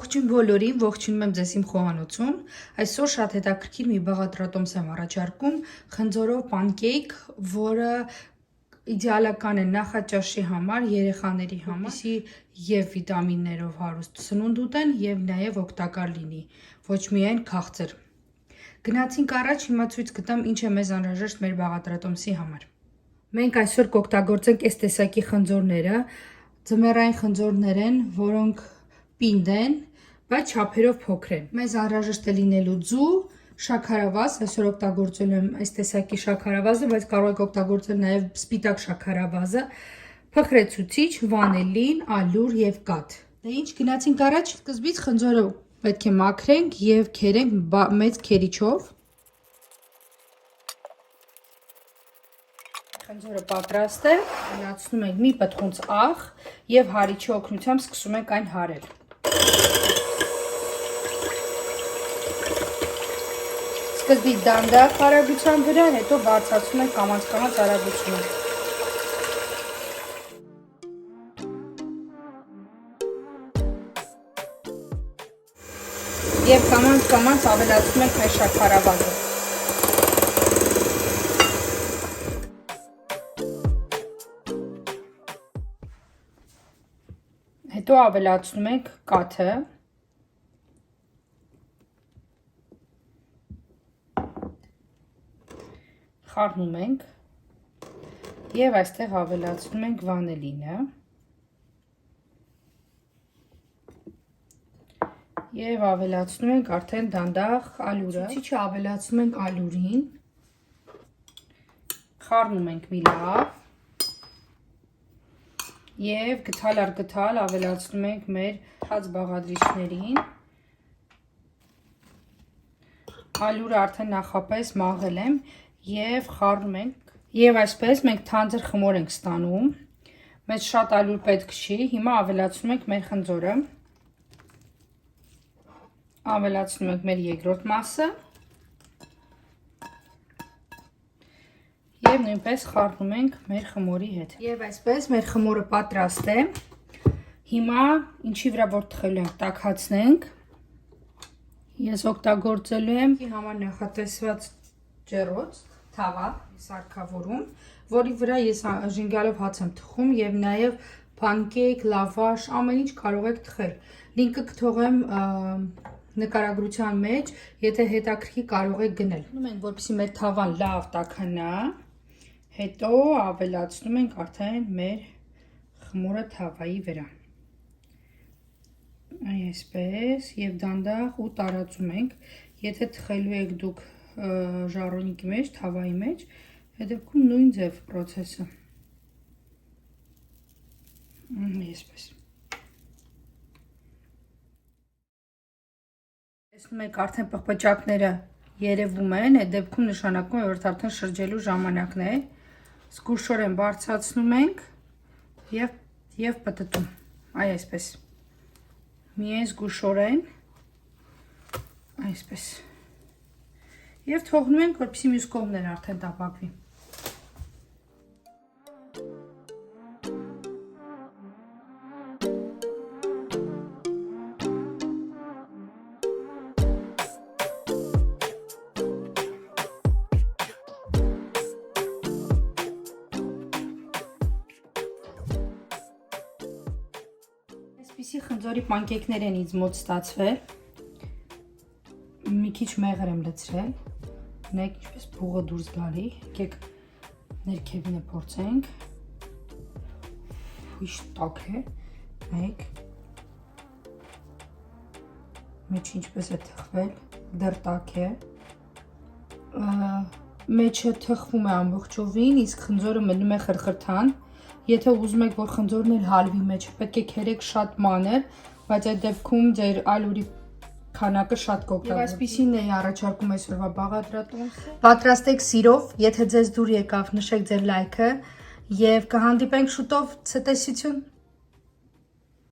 Ողջույն բոլորին, ողջունում եմ ձեզ իմ խոհանոցում։ Այսօր շատ հետաքրքիր մի բաղադրատոմս եմ առաջարկում, խնձորով պանկեյկ, որը իդեալական է նախաճաշի համար, երեխաների համար, որպեսզի եւ վիտամիններով հարուստ սնունդ ուտեն եւ նաեւ օգտակար լինի, ոչ միայն քաղցր։ Գնացինք առաջ, հիմա ցույց կտամ ինչ է մեզ անհրաժեշտ մեր բաղադրատոմսի համար։ Մենք այսօր կօգտագործենք այս տեսակի խնձորները, ձմեռային խնձորներ են, որոնք պինդ են, բայց չափերով փոքր են։ Մեզ անհրաժեշտ է լինելու ձու, շաքարավազ, այսօր օգտագործել եմ այս տեսակի շաքարավազը, բայց կարող եք օգտագործել նաև սպիտակ շաքարավազը, փխրեցուցիչ, վանելին, ալյուր եւ կաթ։ Դե ինչ, գնացինք առաջ, սկզբից խնձորը պետք է մաքրենք եւ քերենք մեծ քերիչով։ Խնձորը պատրաստ է, լացնում ենք մի պտղունց աղ եւ հարիչի օգնությամբ սկսում ենք այն հարել։ Սկզբից դանդաղ արագության վրա, հետո բարձրացնում ենք կամաց-կամաց արագությունը։ Եվ կամաց-կամաց ավելացնում ենք մեր շաքարավազը։ Հետո ավելացնում ենք կաթը։ Խառնում ենք եւ այստեղ ավելացնում ենք վանելինը եւ ավելացնում ենք արդեն դանդաղ ալյուրը։ Ցուցիչը ավելացնում ենք ալյուրին, խառնում ենք մի լավ եւ գթալ առ գթալ ավելացնում ենք մեր թաց բաղադրիչներին։ Ալյուրը արդեն նախապես մաղել եմ եւ խառնում ենք եւ այսպես մենք թանձր խմոր ենք ստանում։ Մեզ շատ ալյուր պետք չի։ Հիմա ավելացնում ենք մեր խնձորը։ Ավելացնում ենք մեր երկրորդ մասը եւ նույնպես խառնում ենք մեր խմորի հետ։ Եվ այսպես մեր խմորը պատրաստ է։ Հիմա ինչի վրա որ թխելու ենք, տաքացնենք։ Ես օգտագործելու եմ համար նախատեսված ջեռոց թավա սարքավորում, որի վրա ես ժենգյալով հաց եմ թխում եւ նաեւ պանկեյկ, լավաշ, ամեն ինչ կարող եք թխել։ Լինկը կթողեմ նկարագրության մեջ, եթե հետաքրքիր կարող եք գնել։ Ունում ենք, որպեսզի մեր թավան լավ տաքանա, հետո ավելացնում ենք արդեն մեր խմորը թավայի վրա։ Այսպես եւ դանդաղ ու տարածում ենք, եթե թխելու եք դուք ժառոնիկի մեջ, թավայի մեջ, այդ դեպքում նույն ձև պրոցեսը։ Այսպես։ Տեսնում եք արդեն պղպճակները երևում են, այդ դեպքում նշանակում է, որ արդեն շրջելու ժամանակն է։ Զգուշորեն բարձրացնում ենք եւ պտտում։ Այսպես։ Միայն զգուշորեն, այսպես։ Եվ թողնում ենք, որպեսզի մյուս կողմն արդեն տապակվի։ Այսպիսի խնձորի պանկեյքներ են ինձ մոտ ստացվել։ Մի քիչ մեղր եմ լցրել։ Ունեք ինչպես փողը դուրս գալի, եկեք ներքևինը փորձենք։ Ույշ տաք է, մեկ։ Մեջ ինչպես է թխվել, դեռ տաք է։ Մեջը թխվում է ամբողջովին, իսկ խնձորը մնում է խրխրթան։ Եթե ուզում եք, որ խնձորն էլ հալվի մեջ, պետք է քերեք շատ մանր, բայց այդ դեպքում ձեր ալյուրի քանակը շատ կօգտագործվի։ Եվ այսպիսին է առաջարկում այսօրվա բաղադրատոմսը։ Պատրաստեք սիրով, եթե ձեզ դուր եկավ, նշեք ձեր լայքը եւ կհանդիպենք շուտով ցտեսություն։